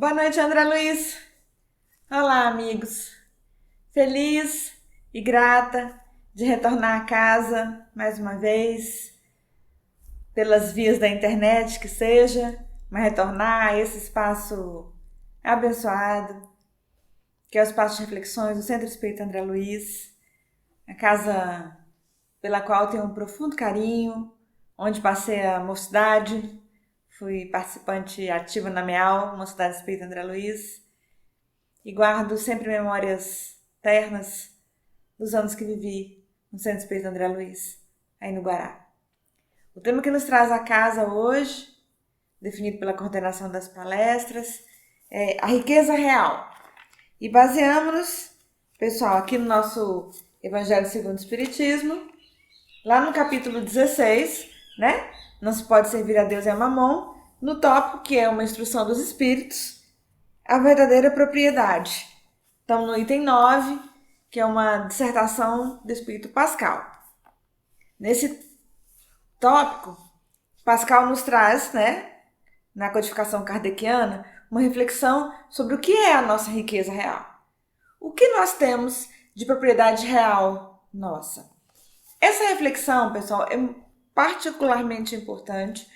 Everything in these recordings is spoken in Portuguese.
Boa noite, André Luiz. Olá, amigos. Feliz e grata de retornar a casa mais uma vez, pelas vias da internet que seja, mas retornar a esse espaço abençoado, que é o espaço de reflexões do Centro Espírita André Luiz, a casa pela qual tenho um profundo carinho, onde passei a mocidade, fui participante ativa na MEAL, Mocidade Espírita André Luiz, e guardo sempre memórias ternas dos anos que vivi no Centro Espírita André Luiz, aí no Guará. O tema que nos traz à casa hoje, definido pela coordenação das palestras, é a riqueza real. E baseamos-nos, pessoal, aqui no nosso Evangelho segundo o Espiritismo, lá no capítulo 16, né? Não se pode servir a Deus e a Mamon, no tópico que é uma instrução dos espíritos, a verdadeira propriedade. Então, no item 9, que é uma dissertação do espírito Pascal. Nesse tópico, Pascal nos traz, né, na codificação kardeciana, uma reflexão sobre o que é a nossa riqueza real. O que nós temos de propriedade real nossa? Essa reflexão, pessoal, é particularmente importante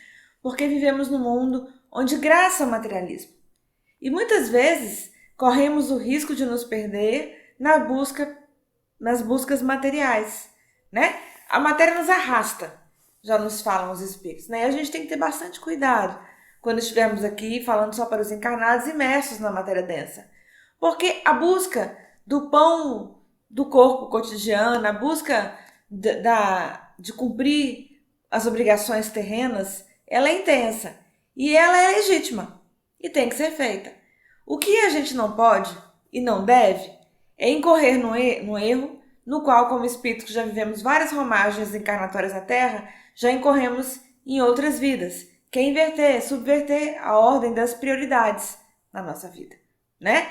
porque vivemos num mundo onde graça ao materialismo. E muitas vezes corremos o risco de nos perder nas buscas materiais, né? A matéria nos arrasta, já nos falam os espíritos, né? E a gente tem que ter bastante cuidado quando estivermos aqui falando só para os encarnados imersos na matéria densa. Porque a busca do pão do corpo cotidiano, a busca de cumprir as obrigações terrenas, ela é intensa e ela é legítima e tem que ser feita. O que a gente não pode e não deve é incorrer no erro no qual, como espíritos que já vivemos várias romagens encarnatórias na Terra, já incorremos em outras vidas, que é inverter, subverter a ordem das prioridades na nossa vida, né?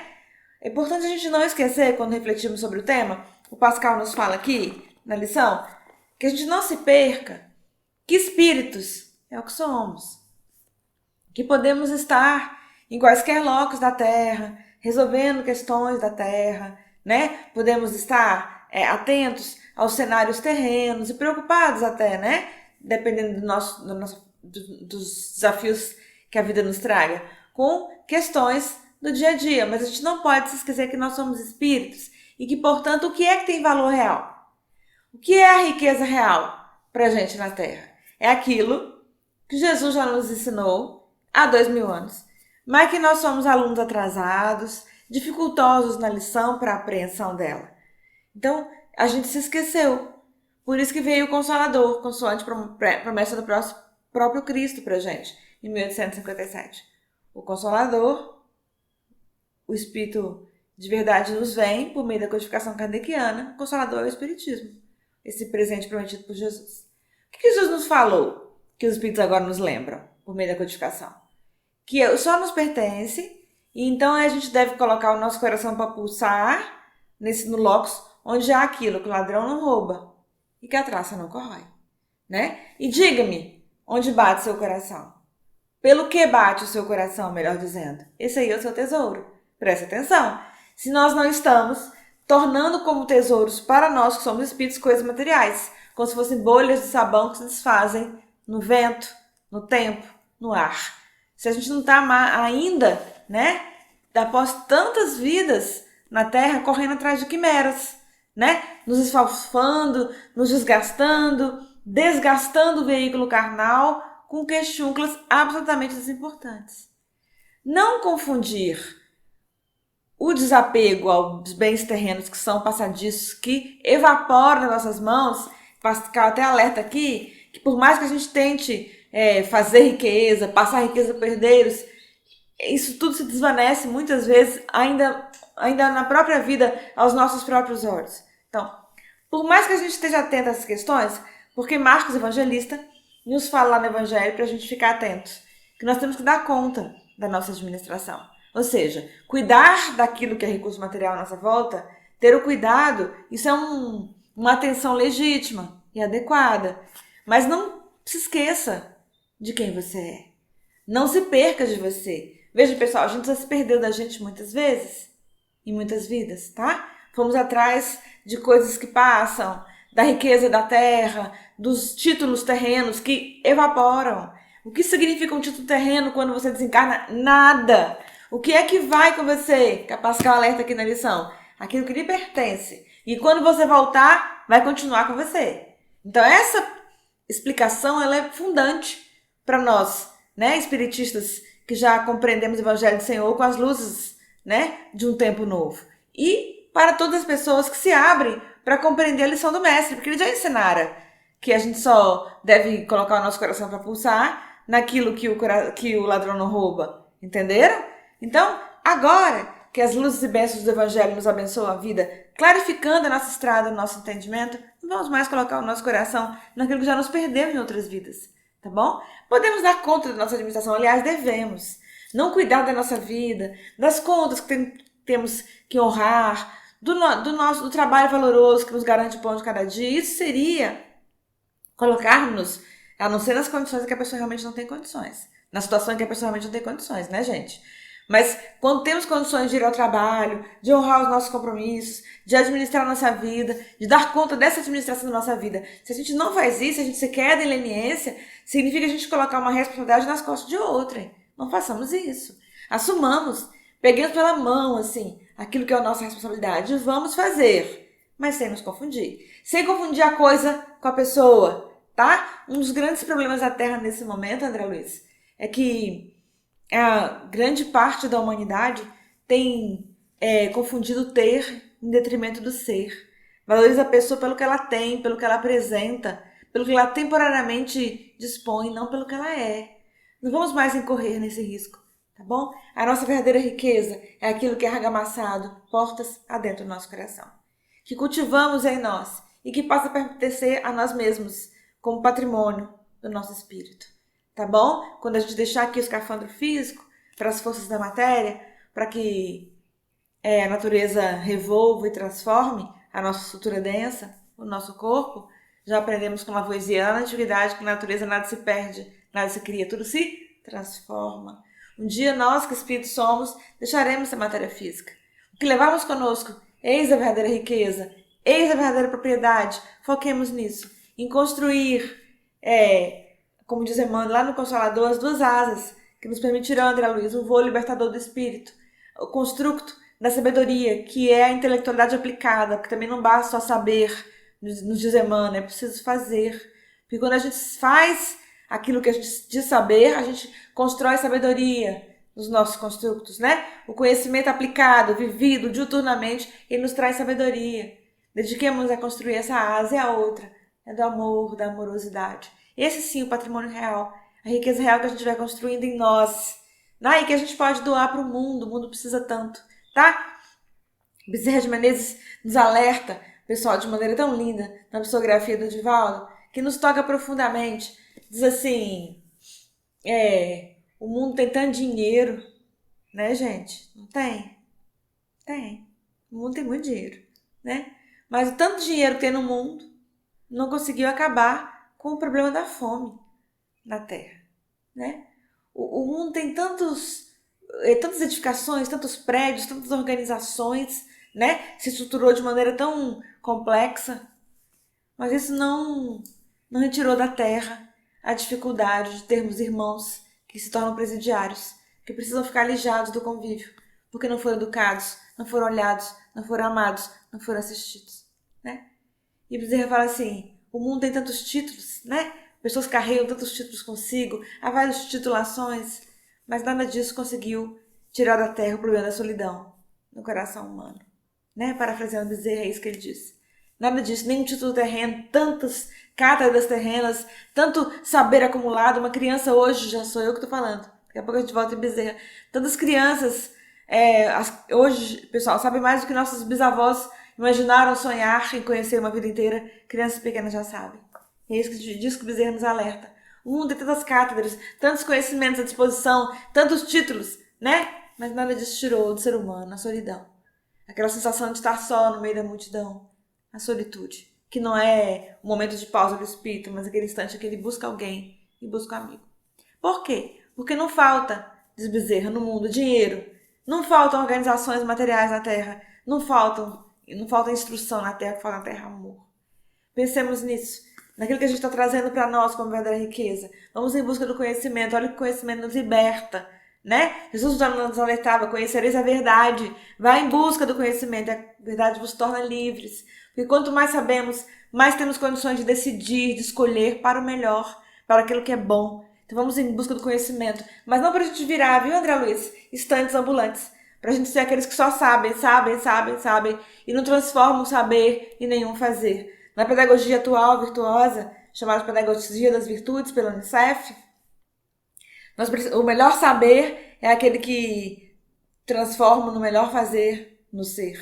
É importante a gente não esquecer, quando refletimos sobre o tema, o Pascal nos fala aqui, na lição, que a gente não se perca que espíritos é o que somos, que podemos estar em quaisquer locos da Terra, resolvendo questões da Terra, né? Podemos estar atentos aos cenários terrenos e preocupados até, né? Dependendo dos desafios que a vida nos traga, com questões do dia a dia. Mas a gente não pode se esquecer que nós somos espíritos e que, portanto, o que é que tem valor real? O que é a riqueza real para a gente na Terra? É aquilo que Jesus já nos ensinou há 2000 anos, mas que nós somos alunos atrasados, dificultosos na lição para a apreensão dela. Então, a gente se esqueceu. Por isso que veio o Consolador, consoante promessa do próprio Cristo para a gente, em 1857. O Consolador, o Espírito de verdade nos vem por meio da codificação kardeciana. O Consolador é o Espiritismo, esse presente prometido por Jesus. O que Jesus nos falou, que os Espíritos agora nos lembram, por meio da codificação? Que só nos pertence, e então a gente deve colocar o nosso coração para pulsar no locus onde há aquilo que o ladrão não rouba e que a traça não corrói, né? E diga-me, onde bate seu coração? Pelo que bate o seu coração, melhor dizendo? Esse aí é o seu tesouro. Preste atenção. Se nós não estamos tornando como tesouros para nós que somos espíritos coisas materiais, como se fossem bolhas de sabão que se desfazem no vento, no tempo, no ar. Se a gente não está ainda, né, após tantas vidas na Terra, correndo atrás de quimeras, né, nos esfalfando, nos desgastando o veículo carnal com queixúnculas absolutamente desimportantes. Não confundir o desapego aos bens terrenos que são passadiços, que evaporam nas nossas mãos. Pascal até alerta aqui, que por mais que a gente tente fazer riqueza, passar riqueza para herdeiros, isso tudo se desvanece muitas vezes, ainda na própria vida, aos nossos próprios olhos. Então, por mais que a gente esteja atento a essas questões, porque Marcos Evangelista nos fala lá no Evangelho para a gente ficar atentos, que nós temos que dar conta da nossa administração. Ou seja, cuidar daquilo que é recurso material à nossa volta, ter o cuidado, isso é uma atenção legítima e adequada. Mas não se esqueça de quem você é. Não se perca de você. Veja, pessoal, a gente já se perdeu da gente muitas vezes, em muitas vidas, tá? Fomos atrás de coisas que passam, da riqueza da terra, dos títulos terrenos que evaporam. O que significa um título terreno quando você desencarna? Nada. O que é que vai com você? Pascal alerta aqui na lição. Aquilo que lhe pertence. E quando você voltar, vai continuar com você. Então essa explicação ela é fundante para nós, né, espiritistas que já compreendemos o Evangelho do Senhor com as luzes, né, de um tempo novo. E para todas as pessoas que se abrem para compreender a lição do Mestre, porque ele já ensinara que a gente só deve colocar o nosso coração para pulsar naquilo que o ladrão não rouba. Entenderam? Então, agora que as luzes e bênçãos do Evangelho nos abençoam a vida, clarificando a nossa estrada, o nosso entendimento, não vamos mais colocar o nosso coração naquilo que já nos perdeu em outras vidas, tá bom? Podemos dar conta da nossa administração, aliás, devemos. Não cuidar da nossa vida, das contas que temos que honrar, do trabalho valoroso que nos garante o pão de cada dia, isso seria colocarmos, a não ser nas condições em que a pessoa realmente não tem condições. Na situação em que a pessoa realmente não tem condições, né, gente? Mas quando temos condições de ir ao trabalho, de honrar os nossos compromissos, de administrar a nossa vida, de dar conta dessa administração da nossa vida, se a gente não faz isso, a gente se queda em leniência, significa a gente colocar uma responsabilidade nas costas de outrem. Não façamos isso. Assumamos, peguemos pela mão, assim, aquilo que é a nossa responsabilidade e vamos fazer, mas sem nos confundir. Sem confundir a coisa com a pessoa, tá? Um dos grandes problemas da Terra nesse momento, André Luiz, é que a grande parte da humanidade tem confundido ter em detrimento do ser. Valoriza a pessoa pelo que ela tem, pelo que ela apresenta, pelo que ela temporariamente dispõe, não pelo que ela é. Não vamos mais incorrer nesse risco, tá bom? A nossa verdadeira riqueza é aquilo que é argamassado, portas adentro do nosso coração. Que cultivamos em nós e que possa pertencer a nós mesmos como patrimônio do nosso espírito. Tá bom? Quando a gente deixar aqui o escafandro físico para as forças da matéria, para que a natureza revolva e transforme a nossa estrutura densa, o nosso corpo, já aprendemos com Lavoisier na antiguidade que na natureza nada se perde, nada se cria, tudo se transforma. Um dia nós, que espíritos somos, deixaremos essa matéria física. O que levarmos conosco, eis a verdadeira riqueza, eis a verdadeira propriedade. Foquemos nisso, em construir, como diz Emmanuel lá no Consolador, as duas asas que nos permitirão, André Luiz, o voo libertador do espírito, o construto da sabedoria, que é a intelectualidade aplicada, porque também não basta só saber, nos diz Emmanuel, é preciso fazer. Porque quando a gente faz aquilo que a gente diz saber, a gente constrói sabedoria nos nossos construtos, né? O conhecimento aplicado, vivido diuturnamente, ele nos traz sabedoria. Dediquemos a construir essa asa e a outra, é do amor, da amorosidade. Esse sim, o patrimônio real, a riqueza real que a gente vai construindo em nós, né? E que a gente pode doar para o mundo precisa tanto, tá? Bezerra de Menezes nos alerta, pessoal, de maneira tão linda, na psicografia do Divaldo, que nos toca profundamente. Diz assim, o mundo tem tanto dinheiro, né, gente? Não tem? Tem. O mundo tem muito dinheiro, né? Mas o tanto dinheiro que tem no mundo não conseguiu acabar com o problema da fome na Terra, né? O mundo tem tantas edificações, tantos prédios, tantas organizações, né? Se estruturou de maneira tão complexa, mas isso não retirou da Terra a dificuldade de termos irmãos que se tornam presidiários, que precisam ficar alijados do convívio, porque não foram educados, não foram olhados, não foram amados, não foram assistidos, né? E Bezerra fala assim, o mundo tem tantos títulos, né? Pessoas carregam tantos títulos consigo, há várias titulações, mas nada disso conseguiu tirar da terra o problema da solidão no coração humano, né? Parafraseando Bezerra, é isso que ele diz. Nada disso, nenhum título terreno, tantas cátedras terrenas, tanto saber acumulado. Uma criança hoje, já sou eu que estou falando, daqui a pouco a gente volta em Bezerra. Tantas crianças, hoje, pessoal, sabem mais do que nossos bisavós imaginaram sonhar em conhecer uma vida inteira. Crianças pequenas já sabem. É isso que diz que o Bezerra nos alerta. O mundo tem tantas cátedras, tantos conhecimentos à disposição, tantos títulos, né? Mas nada disso tirou do ser humano a solidão. Aquela sensação de estar só no meio da multidão. A solitude, que não é um momento de pausa do espírito, mas aquele instante em que ele busca alguém e busca um amigo. Por quê? Porque não falta diz Bezerra, no mundo? Dinheiro. Não faltam organizações materiais na Terra. Não falta instrução na Terra, falta na Terra amor. Pensemos nisso, naquilo que a gente está trazendo para nós como verdadeira riqueza. Vamos em busca do conhecimento. Olha que o conhecimento nos liberta, né? Jesus nos alertava: conhecereis a verdade. Vai em busca do conhecimento. A verdade vos torna livres. Porque quanto mais sabemos, mais temos condições de decidir, de escolher para o melhor, para aquilo que é bom. Então vamos em busca do conhecimento. Mas não para a gente virar, viu, André Luiz? Estantes ambulantes. Para a gente ser aqueles que só sabem e não transformam o saber em nenhum fazer. Na pedagogia atual, virtuosa, chamada Pedagogia das Virtudes pela Unicef, o melhor saber é aquele que transforma no melhor fazer no ser.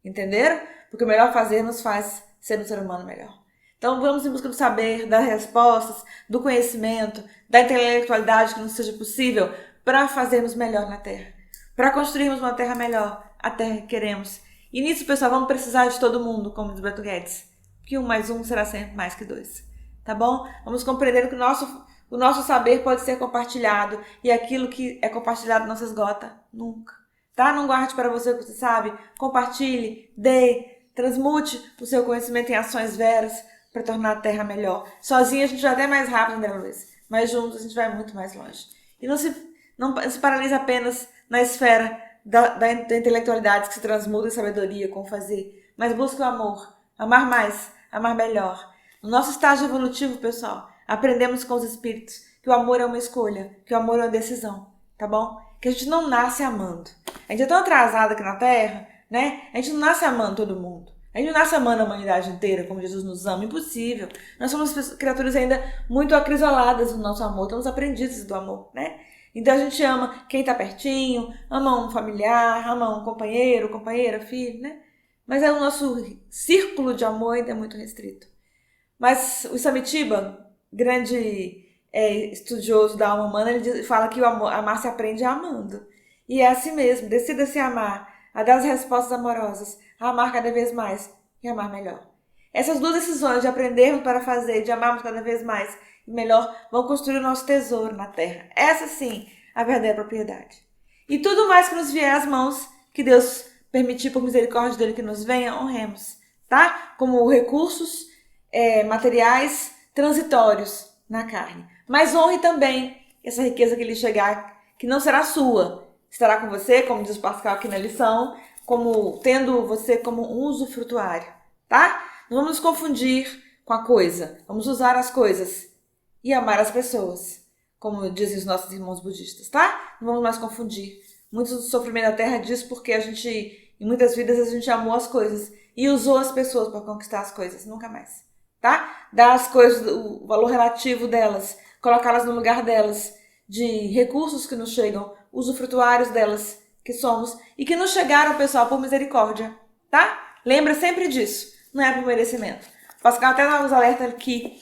Entenderam? Porque o melhor fazer nos faz ser um ser humano melhor. Então vamos em busca do saber, das respostas, do conhecimento, da intelectualidade que nos seja possível para fazermos melhor na Terra. Para construirmos uma Terra melhor, a Terra que queremos. E nisso, pessoal, vamos precisar de todo mundo, como diz Beto Guedes. Que 1 mais 1 será sempre mais que 2. Tá bom? Vamos compreender que o nosso saber pode ser compartilhado. E aquilo que é compartilhado não se esgota nunca. Tá? Não guarde para você o que você sabe. Compartilhe, dê, transmute o seu conhecimento em ações veras para tornar a Terra melhor. Sozinho a gente vai até mais rápido, André Luiz. Mas juntos a gente vai muito mais longe. E não se paralisa apenas na esfera da intelectualidade que se transmuta em sabedoria com o fazer. Mas busque o amor. Amar mais, amar melhor. No nosso estágio evolutivo, pessoal, aprendemos com os espíritos que o amor é uma escolha, que o amor é uma decisão, tá bom? Que a gente não nasce amando. A gente é tão atrasado aqui na Terra, né? A gente não nasce amando todo mundo. A gente não nasce amando a humanidade inteira, como Jesus nos ama. Impossível. Nós somos criaturas ainda muito acrisoladas no nosso amor. Estamos aprendizes do amor, né? Então a gente ama quem tá pertinho, ama um familiar, ama um companheiro, companheira, filho, né? Mas o nosso círculo de amor ainda é muito restrito. Mas o Samitiba, grande estudioso da alma humana, ele fala que o amor, amar se aprende amando. E é assim mesmo, decida se amar, a dar as respostas amorosas, a amar cada vez mais e amar melhor. Essas duas decisões de aprendermos para fazer, de amarmos cada vez mais e melhor, vão construir o nosso tesouro na Terra. Essa sim, a verdadeira propriedade. E tudo mais que nos vier às mãos, que Deus permitir por misericórdia dele que nos venha, honremos, tá? Como recursos materiais transitórios na carne. Mas honre também essa riqueza que lhe chegar, que não será sua, estará com você, como diz o Pascal aqui na lição, como tendo você como um usufrutuário, tá? Não vamos nos confundir com a coisa, vamos usar as coisas e amar as pessoas, como dizem os nossos irmãos budistas, tá? Não vamos mais confundir. Muito do sofrimento da Terra diz porque em muitas vidas a gente amou as coisas e usou as pessoas para conquistar as coisas, nunca mais, tá? Dar as coisas, o valor relativo delas, colocá-las no lugar delas, de recursos que nos chegam, usufrutuários delas que somos e que nos chegaram, pessoal, por misericórdia, tá? Lembra sempre disso, não é por merecimento. Pascal até nos alerta aqui,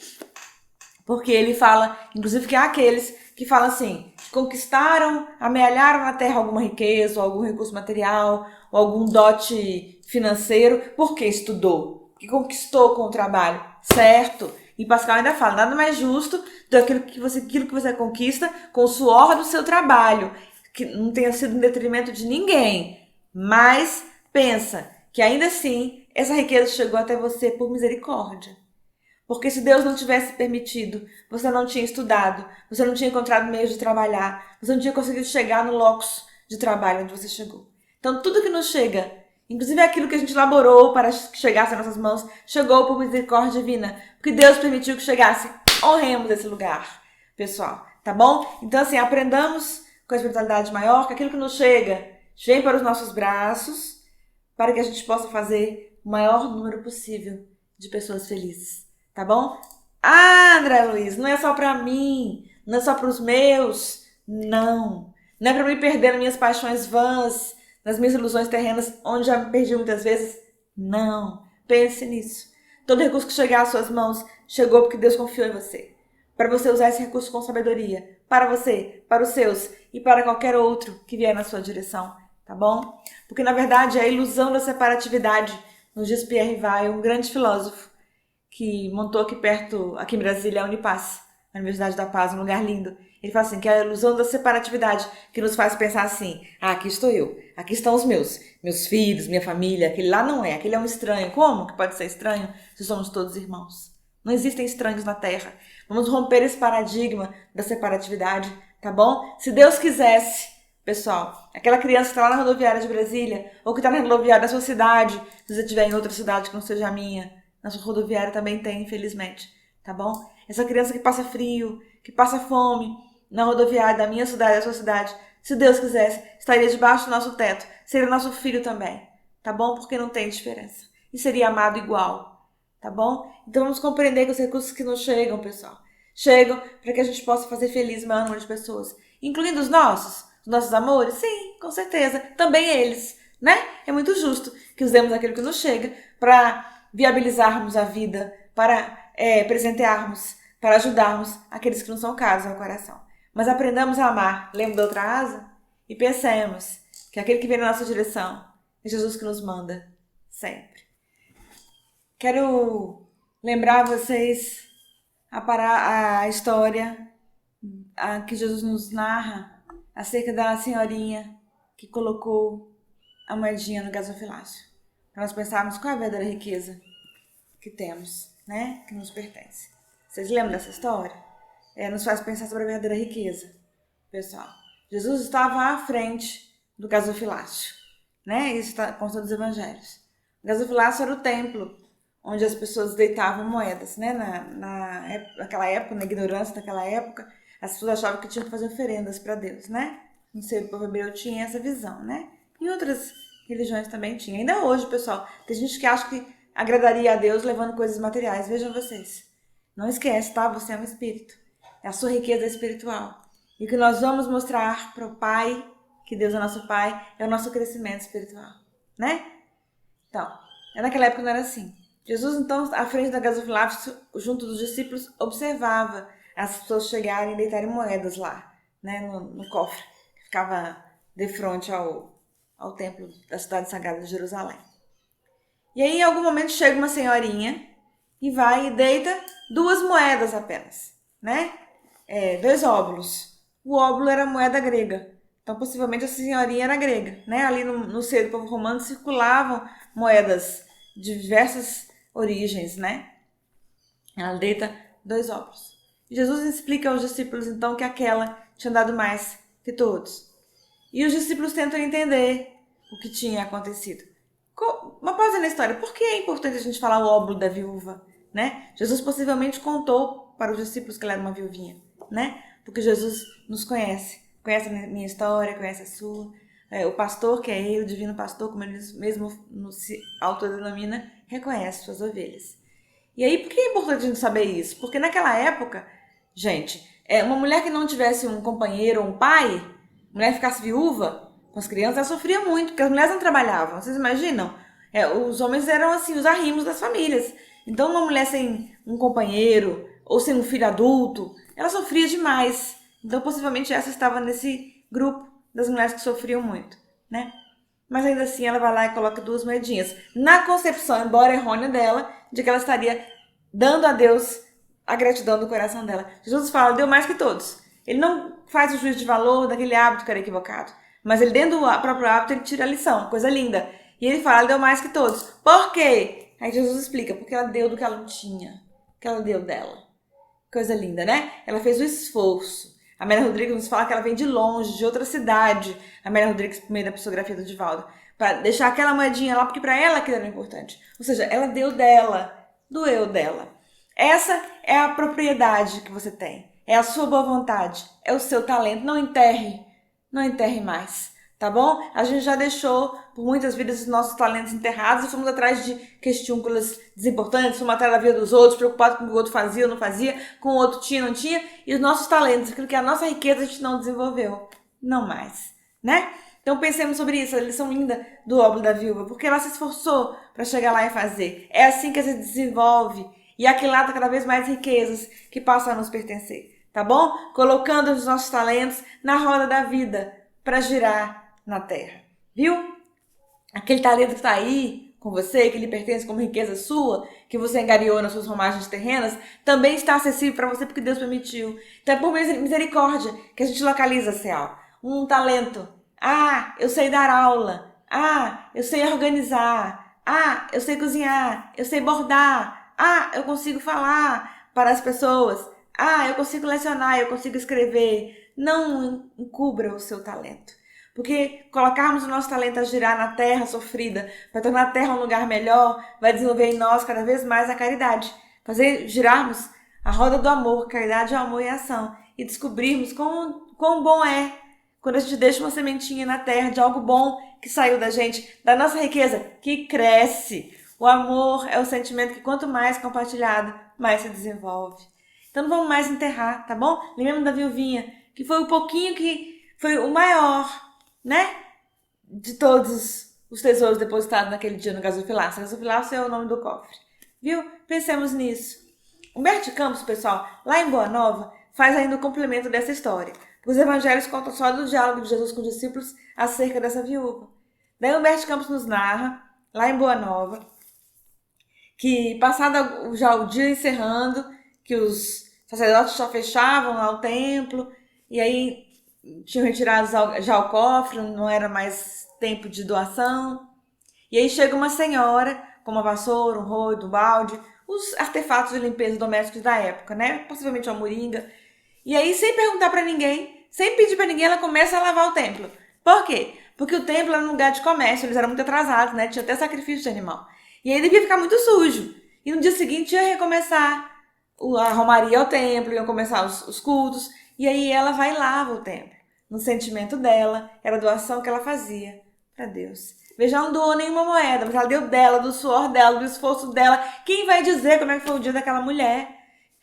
porque ele fala, inclusive, que há aqueles que falam assim, conquistaram, amealharam na Terra alguma riqueza, ou algum recurso material, ou algum dote financeiro, porque estudou, que conquistou com o trabalho, certo? E Pascal ainda fala, nada mais justo do aquilo que você conquista com o suor do seu trabalho, que não tenha sido em detrimento de ninguém, mas pensa que ainda assim, essa riqueza chegou até você por misericórdia. Porque se Deus não tivesse permitido, você não tinha estudado, você não tinha encontrado meios de trabalhar, você não tinha conseguido chegar no locus de trabalho onde você chegou. Então tudo que nos chega, inclusive aquilo que a gente elaborou para que chegasse às nossas mãos, chegou por misericórdia divina, porque Deus permitiu que chegasse. Honremos esse lugar, pessoal, tá bom? Então assim, aprendamos com a espiritualidade maior que aquilo que nos chega, vem para os nossos braços, para que a gente possa fazer o maior número possível de pessoas felizes. Tá bom? Ah, André Luiz, não é só pra mim, não é só pros meus, não. Não é pra me perder nas minhas paixões vãs, nas minhas ilusões terrenas, onde já me perdi muitas vezes. Não, pense nisso. Todo recurso que chegar às suas mãos, chegou porque Deus confiou em você. Para você usar esse recurso com sabedoria, para você, para os seus e para qualquer outro que vier na sua direção, tá bom? Porque na verdade a ilusão da separatividade, nos diz Pierre Weil, um grande filósofo, que montou aqui em Brasília, a Unipaz, a Universidade da Paz, um lugar lindo. Ele fala assim, que é a ilusão da separatividade que nos faz pensar assim, aqui estou eu, aqui estão os meus filhos, minha família, aquele lá não é, aquele é um estranho. Como que pode ser estranho se somos todos irmãos? Não existem estranhos na Terra. Vamos romper esse paradigma da separatividade, tá bom? Se Deus quisesse, pessoal, aquela criança que está lá na rodoviária de Brasília, ou que está na rodoviária da sua cidade, se você estiver em outra cidade que não seja a minha, na sua rodoviária também tem, infelizmente, tá bom? Essa criança que passa frio, que passa fome, na rodoviária da minha cidade, da sua cidade, se Deus quisesse, estaria debaixo do nosso teto, seria nosso filho também, tá bom? Porque não tem diferença. E seria amado igual, tá bom? Então vamos compreender que os recursos que nos chegam, pessoal, chegam para que a gente possa fazer feliz o maior número de pessoas, incluindo os nossos amores, sim, com certeza, também eles, né? É muito justo que usemos aquilo que nos chega para viabilizarmos a vida, para presentearmos, para ajudarmos aqueles que não são caros ao coração. Mas aprendamos a amar, lembra da outra asa? E pensemos que aquele que vem na nossa direção é Jesus que nos manda sempre. Quero lembrar vocês a história que Jesus nos narra acerca da senhorinha que colocou a moedinha no gasofilácio. Para nós pensarmos qual é a verdadeira riqueza que temos, né? Que nos pertence. Vocês lembram dessa história? Nos faz pensar sobre a verdadeira riqueza, pessoal. Jesus estava à frente do gasofilácio, né? Isso está consta dos evangelhos. O gasofilácio era o templo onde as pessoas deitavam moedas, né? Naquela época, na ignorância daquela época, as pessoas achavam que tinham que fazer oferendas para Deus, né? Não sei, o povo hebreu tinha essa visão, né? E outras religiões também tinham. Ainda hoje, pessoal, tem gente que acha que agradaria a Deus levando coisas materiais. Vejam vocês. Não esquece, tá? Você é um espírito. É a sua riqueza espiritual. E o que nós vamos mostrar para o Pai, que Deus é nosso Pai, é o nosso crescimento espiritual, né? Então, naquela época não era assim. Jesus, então, à frente da gasofilácio, junto dos discípulos, observava as pessoas chegarem e deitarem moedas lá, né, no cofre, que ficava de frente ao templo da cidade sagrada de Jerusalém. E aí, em algum momento, chega uma senhorinha e vai e deita 2 moedas apenas, né? 2 óbulos. O óbulo era moeda grega. Então, possivelmente, essa senhorinha era grega, né? Ali no seio do povo romano circulavam moedas de diversas origens, né? Ela deita 2 óbulos. Jesus explica aos discípulos, então, que aquela tinha dado mais que todos. E os discípulos tentam entender o que tinha acontecido. Uma pausa na história. Por que é importante a gente falar o óbolo da viúva, né? Jesus possivelmente contou para os discípulos que ela era uma viuvinha, né? Porque Jesus nos conhece. Conhece a minha história, conhece a sua. O pastor, que é ele, o divino pastor, como ele mesmo se autodenomina, reconhece suas ovelhas. E aí, por que é importante a gente saber isso? Porque naquela época, gente, uma mulher que não tivesse um companheiro ou um pai, mulher ficasse viúva com as crianças, ela sofria muito, porque as mulheres não trabalhavam. Vocês imaginam? Os homens eram assim, os arrimos das famílias. Então, uma mulher sem um companheiro ou sem um filho adulto, ela sofria demais. Então, possivelmente, essa estava nesse grupo das mulheres que sofriam muito, né? Mas ainda assim, ela vai lá e coloca 2 moedinhas. Na concepção, embora errônea dela, de que ela estaria dando a Deus a gratidão do coração dela. Jesus fala, deu mais que todos. Ele não faz o juízo de valor daquele hábito que era equivocado. Mas ele, dentro do próprio hábito, ele tira a lição. Coisa linda. E ele fala, ela deu mais que todos. Por quê? Aí Jesus explica, porque ela deu do que ela não tinha. Que ela deu dela. Coisa linda, né? Ela fez o esforço. A Amélia Rodrigues nos fala que ela vem de longe, de outra cidade. A Amélia Rodrigues, por meio da psicografia do Divaldo. Para deixar aquela moedinha lá, porque para ela aquilo era importante. Ou seja, ela deu dela. Doeu dela. Essa é a propriedade que você tem. É a sua boa vontade. É o seu talento. Não enterre. Não enterre mais. Tá bom? A gente já deixou por muitas vidas os nossos talentos enterrados e fomos atrás de questúnculas desimportantes, fomos atrás da vida dos outros, preocupados com o que o outro fazia ou não fazia, com o outro tinha ou não tinha, e os nossos talentos, aquilo que é a nossa riqueza, a gente não desenvolveu. Não mais, né? Então pensemos sobre isso, a lição linda do óbolo da viúva, porque ela se esforçou para chegar lá e fazer. É assim que se desenvolve e aquilata cada vez mais riquezas que passam a nos pertencer, tá bom? Colocando os nossos talentos na roda da vida para girar na terra, viu? Aquele talento que está aí, com você, que lhe pertence como riqueza sua, que você angariou nas suas romagens terrenas, também está acessível para você porque Deus permitiu. Então é por misericórdia que a gente localiza, Céu, um talento. Ah, eu sei dar aula. Ah, eu sei organizar. Ah, eu sei cozinhar. Eu sei bordar. Ah, eu consigo falar para as pessoas. Ah, eu consigo lecionar, eu consigo escrever. Não encubra o seu talento. Porque colocarmos o nosso talento a girar na terra sofrida, para tornar a terra um lugar melhor, vai desenvolver em nós cada vez mais a caridade. Fazer girarmos a roda do amor, caridade, amor e ação. E descobrirmos quão bom é quando a gente deixa uma sementinha na terra de algo bom que saiu da gente, da nossa riqueza, que cresce. O amor é o sentimento que quanto mais compartilhado, mais se desenvolve. Então não vamos mais enterrar, tá bom? Lembramos da viuvinha, que foi o pouquinho que foi o maior, né? De todos os tesouros depositados naquele dia no gasofilácio. Gasofilácio é o nome do cofre. Viu? Pensemos nisso. Humberto de Campos, pessoal, lá em Boa Nova, faz ainda o complemento dessa história. Os evangelhos contam só do diálogo de Jesus com os discípulos acerca dessa viúva. Daí Humberto de Campos nos narra, lá em Boa Nova, que passado já o dia encerrando, que os sacerdotes só fechavam lá o templo, e aí tinham retirado já o cofre, não era mais tempo de doação. E aí chega uma senhora com uma vassoura, um rodo, um balde, os artefatos de limpeza domésticos da época, né? Possivelmente uma moringa. E aí, sem perguntar pra ninguém, sem pedir pra ninguém, ela começa a lavar o templo. Por quê? Porque o templo era um lugar de comércio, eles eram muito atrasados, né? Tinha até sacrifício de animal. E aí devia ficar muito sujo. E no dia seguinte ia recomeçar a romaria ao templo, iam começar os cultos. E aí ela vai e lava o templo. No sentimento dela, era a doação que ela fazia para Deus. Veja, ela não doou nenhuma moeda, mas ela deu dela, do suor dela, do esforço dela. Quem vai dizer como é que foi o dia daquela mulher?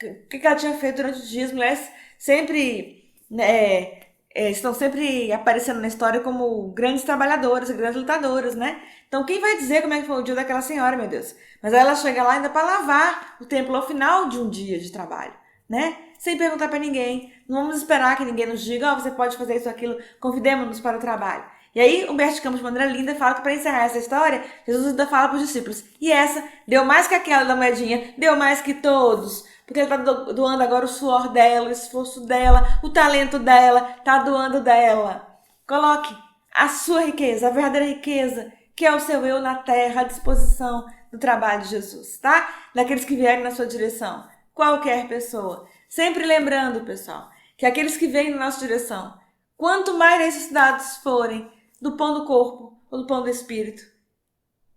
O que ela tinha feito durante os dias? Mulheres sempre estão sempre aparecendo na história como grandes trabalhadoras, grandes lutadoras, né? Então quem vai dizer como é que foi o dia daquela senhora, meu Deus? Mas ela chega lá ainda para lavar o templo ao final de um dia de trabalho, né? Sem perguntar para ninguém. Não vamos esperar que ninguém nos diga, você pode fazer isso ou aquilo, convidemos-nos para o trabalho. E aí, Humberto de Campos, de maneira linda, fala que para encerrar essa história, Jesus ainda fala para os discípulos, e essa deu mais que aquela da moedinha, deu mais que todos, porque ele está doando agora o suor dela, o esforço dela, o talento dela, está doando dela. Coloque a sua riqueza, a verdadeira riqueza, que é o seu eu na terra, à disposição do trabalho de Jesus, tá? Daqueles que vierem na sua direção, qualquer pessoa. Sempre lembrando, pessoal, que aqueles que vêm na nossa direção, quanto mais necessitados forem do pão do corpo ou do pão do espírito,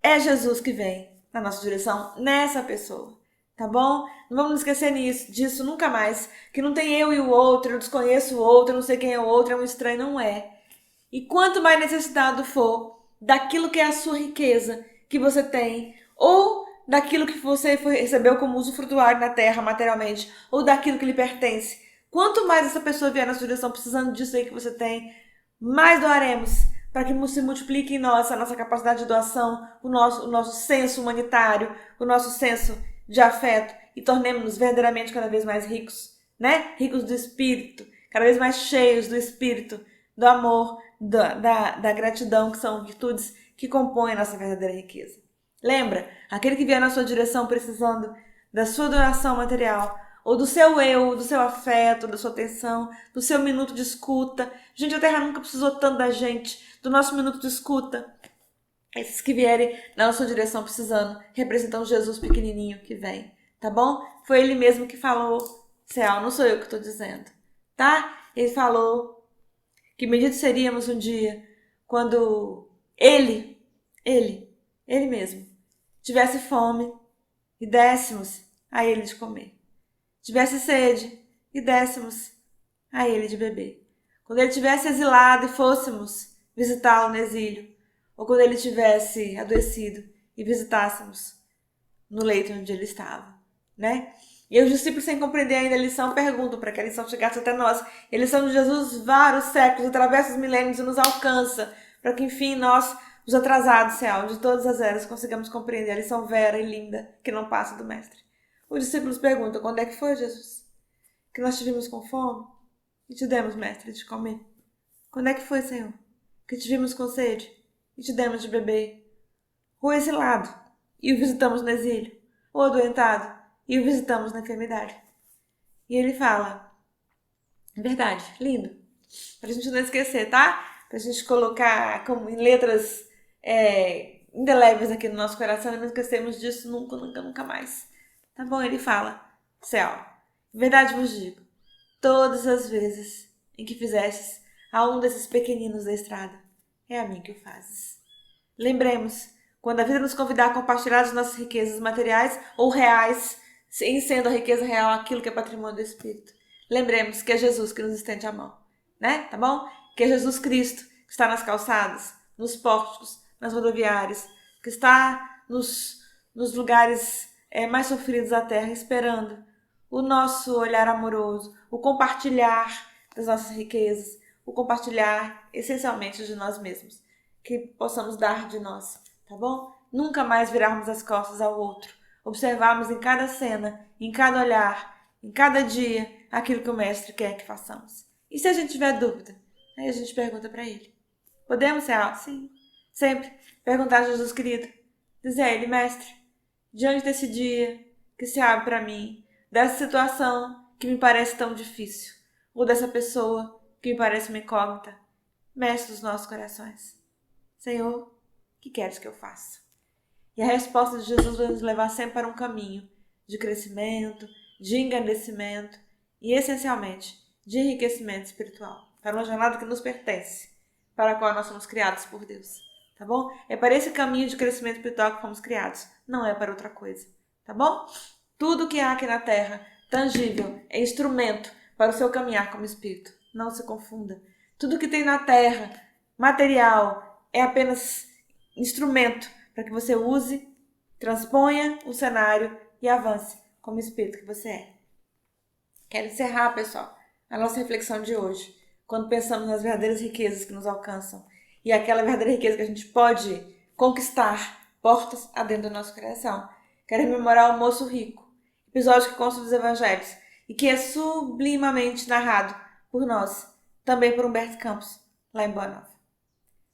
é Jesus que vem na nossa direção, nessa pessoa, tá bom? Não vamos esquecer disso nunca mais, que não tem eu e o outro, eu desconheço o outro, eu não sei quem é o outro, é um estranho, não é. E quanto mais necessitado for daquilo que é a sua riqueza que você tem, ou daquilo que você recebeu como usufrutuário na terra materialmente, ou daquilo que lhe pertence, quanto mais essa pessoa vier na sua direção precisando disso aí que você tem, mais doaremos para que se multiplique em nós a nossa capacidade de doação, o nosso senso humanitário, o nosso senso de afeto e tornemos-nos verdadeiramente cada vez mais ricos, né? Ricos do espírito, cada vez mais cheios do espírito, do amor, da gratidão, que são virtudes que compõem a nossa verdadeira riqueza. Lembra, aquele que vier na sua direção precisando da sua doação material, ou do seu eu, do seu afeto, da sua atenção, do seu minuto de escuta. Gente, a Terra nunca precisou tanto da gente, do nosso minuto de escuta. Esses que vierem na nossa direção precisando representam Jesus pequenininho que vem, tá bom? Foi ele mesmo que falou, Céu, não sou eu que estou dizendo, tá? Ele falou que bendito seríamos um dia quando ele mesmo, tivesse fome e dessemos a ele de comer. Tivesse sede e dessemos a ele de beber. Quando ele tivesse exilado e fôssemos visitá-lo no exílio, ou quando ele tivesse adoecido e visitássemos no leito onde ele estava, né? E os discípulos, sem compreender ainda a lição, perguntam para que a lição chegasse até nós. E a lição de Jesus, vários séculos, atravessa os milênios e nos alcança, para que, enfim, nós, os atrasados, Céu, de todas as eras, consigamos compreender a lição vera e linda que não passa do Mestre. Os discípulos perguntam, quando é que foi, Jesus? Que nós tivemos com fome e te demos, Mestre, de comer. Quando é que foi, Senhor? Que tivemos com sede e te demos de beber. ou exilado, e o visitamos no exílio, ou adoentado, e o visitamos na enfermidade. E ele fala, verdade, lindo, pra gente não esquecer, tá? Pra gente colocar como em letras indeléveis aqui no nosso coração e não esquecemos disso nunca, nunca, nunca mais. Tá bom? Ele fala, céu, verdade vos digo, todas as vezes em que fizestes a um desses pequeninos da estrada, é a mim que o fazes. Lembremos, quando a vida nos convidar a compartilhar as nossas riquezas materiais ou reais, em sendo a riqueza real aquilo que é patrimônio do Espírito, lembremos que é Jesus que nos estende a mão, né? Tá bom? Que é Jesus Cristo que está nas calçadas, nos pórticos, nas rodoviárias, que está nos lugares mais sofridos da terra, esperando o nosso olhar amoroso, o compartilhar das nossas riquezas, o compartilhar essencialmente de nós mesmos, que possamos dar de nós, tá bom? Nunca mais virarmos as costas ao outro, observarmos em cada cena, em cada olhar, em cada dia, aquilo que o Mestre quer que façamos. E se a gente tiver dúvida, aí a gente pergunta para ele. Podemos ser? Sim. Sempre perguntar a Jesus querido, dizer a ele, Mestre, diante desse dia que se abre para mim, dessa situação que me parece tão difícil, ou dessa pessoa que me parece uma incógnita, Mestre dos nossos corações, Senhor, o que queres que eu faça? E a resposta de Jesus vai nos levar sempre para um caminho de crescimento, de engrandecimento e, essencialmente, de enriquecimento espiritual, para uma jornada que nos pertence, para a qual nós somos criados por Deus, tá bom? É para esse caminho de crescimento espiritual que fomos criados, não é para outra coisa, tá bom? Tudo que há aqui na Terra, tangível, é instrumento para o seu caminhar como espírito. Não se confunda. Tudo que tem na Terra, material, é apenas instrumento para que você use, transponha o cenário e avance como espírito que você é. Quero encerrar, pessoal, a nossa reflexão de hoje, quando pensamos nas verdadeiras riquezas que nos alcançam e aquela verdadeira riqueza que a gente pode conquistar portas adentro do nosso coração. Quero rememorar o moço rico, episódio que consta dos evangelhos e que é sublimamente narrado por nós, também por Humberto Campos, lá em Boa Nova.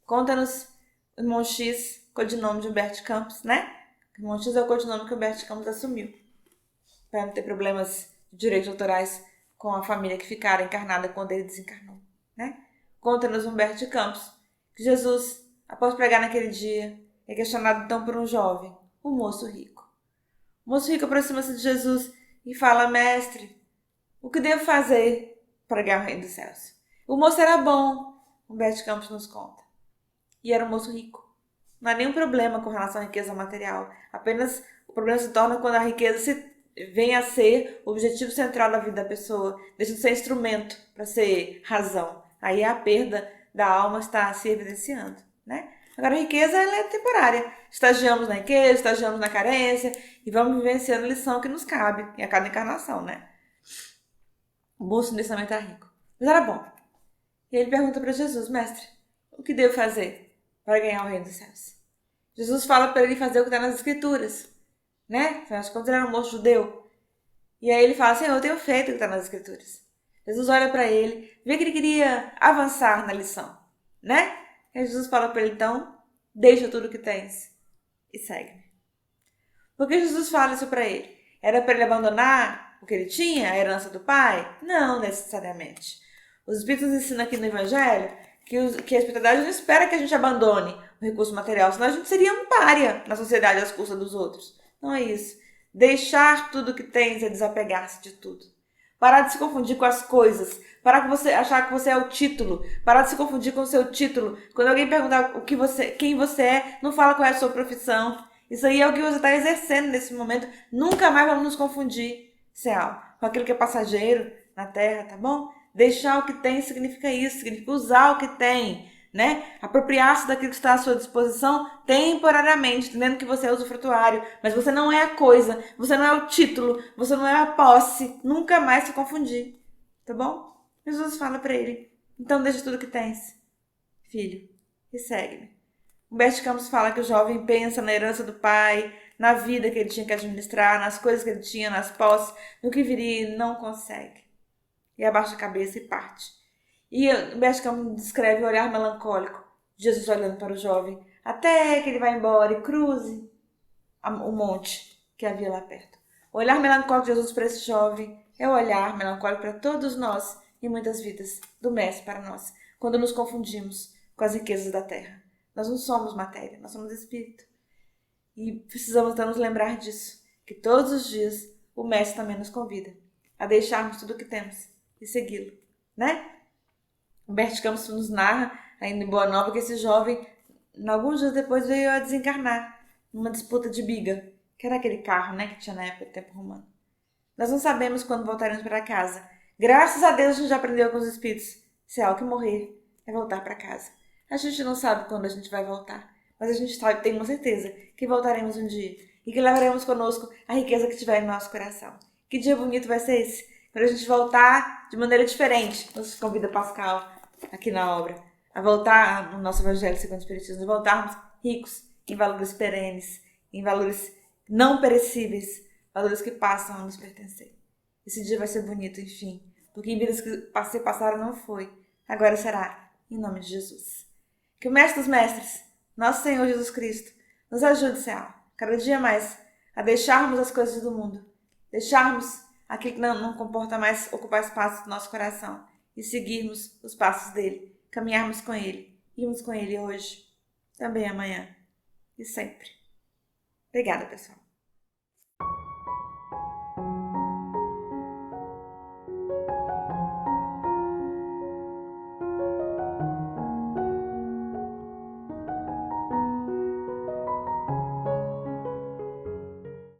Conta-nos o irmão X, codinome de Humberto Campos, né? O irmão X é o codinome que o Humberto Campos assumiu, para não ter problemas de direitos autorais com a família que ficara encarnada quando ele desencarnou, né? Conta-nos Humberto Campos que Jesus, após pregar naquele dia, é questionado então por um jovem, o moço rico. O moço rico aproxima-se de Jesus e fala, mestre, o que devo fazer para ganhar o reino dos céus? O moço era bom, Humberto Campos nos conta. E era um moço rico. Não há nenhum problema com relação à riqueza material. Apenas o problema se torna quando a riqueza vem a ser o objetivo central da vida da pessoa, deixa de ser instrumento para ser razão. Aí a perda da alma está se evidenciando, né? Agora a riqueza ela é temporária. Estagiamos na riqueza, estagiamos na carência e vamos vivenciando a lição que nos cabe em a cada encarnação, né? O moço nesse momento era rico, mas era bom. E ele pergunta para Jesus, mestre, o que devo fazer para ganhar o reino dos céus? Jesus fala para ele fazer o que está nas escrituras, né? Afinal de contas, ele era um moço judeu. E aí ele fala, Senhor, eu tenho feito o que está nas escrituras. Jesus olha para ele, vê que ele queria avançar na lição, né? E aí Jesus fala para ele, então, deixa tudo o que tens e segue-me. Por que Jesus fala isso para ele? Era para ele abandonar o que ele tinha, a herança do pai? Não necessariamente. Os Espíritos ensinam aqui no Evangelho que a espiritualidade não espera que a gente abandone o recurso material, senão a gente seria um pária na sociedade às custas dos outros. Não é isso. Deixar tudo que tens é desapegar-se de tudo. Parar de se confundir com as coisas. Parar de você achar que você é o título. Parar de se confundir com o seu título. Quando alguém perguntar quem você é, não fala qual é a sua profissão. Isso aí é o que você está exercendo nesse momento. Nunca mais vamos nos confundir, Céu, com aquilo que é passageiro na Terra, tá bom? Deixar o que tem significa isso, significa usar o que tem, né? Apropriar-se daquilo que está à sua disposição temporariamente, entendendo que você é usufrutuário, mas você não é a coisa, você não é o título, você não é a posse, nunca mais se confundir, tá bom? Jesus fala para ele, então deixa tudo que tens, filho, e segue-me. Humberto Campos fala que o jovem pensa na herança do pai, na vida que ele tinha que administrar, nas coisas que ele tinha, nas posses, no que viria e não consegue. E abaixa a cabeça e parte. E Humberto Campos descreve o olhar melancólico de Jesus olhando para o jovem, até que ele vá embora e cruze o monte que havia lá perto. O olhar melancólico de Jesus para esse jovem é o olhar melancólico para todos nós e muitas vidas do Mestre para nós, quando nos confundimos com as riquezas da terra. Nós não somos matéria, nós somos espírito. E precisamos nos lembrar disso, que todos os dias o Mestre também nos convida a deixarmos tudo o que temos e segui-lo, né? Humberto Campos nos narra, ainda em Boa Nova, que esse jovem, alguns dias depois, veio a desencarnar numa disputa de biga, que era aquele carro, né, que tinha na época do tempo romano. Nós não sabemos quando voltaremos para casa. Graças a Deus a gente já aprendeu com os espíritos. Se há algo que morrer, é voltar para casa. A gente não sabe quando a gente vai voltar, mas a gente tem uma certeza que voltaremos um dia e que levaremos conosco a riqueza que tiver em nosso coração. Que dia bonito vai ser esse? Quando a gente voltar de maneira diferente, nos convida Pascal aqui na obra, a voltar no nosso Evangelho segundo o Espiritismo, a voltarmos ricos em valores perenes, em valores não perecíveis, valores que passam a nos pertencer. Esse dia vai ser bonito, enfim, porque em vidas que se passaram não foi, agora será, em nome de Jesus. Que o Mestre dos Mestres, nosso Senhor Jesus Cristo, nos ajude, Senhor, cada dia mais, a deixarmos as coisas do mundo, deixarmos aquilo que não comporta mais ocupar espaço do nosso coração e seguirmos os passos dele, caminharmos com ele, irmos com ele hoje, também amanhã e sempre. Obrigada, pessoal.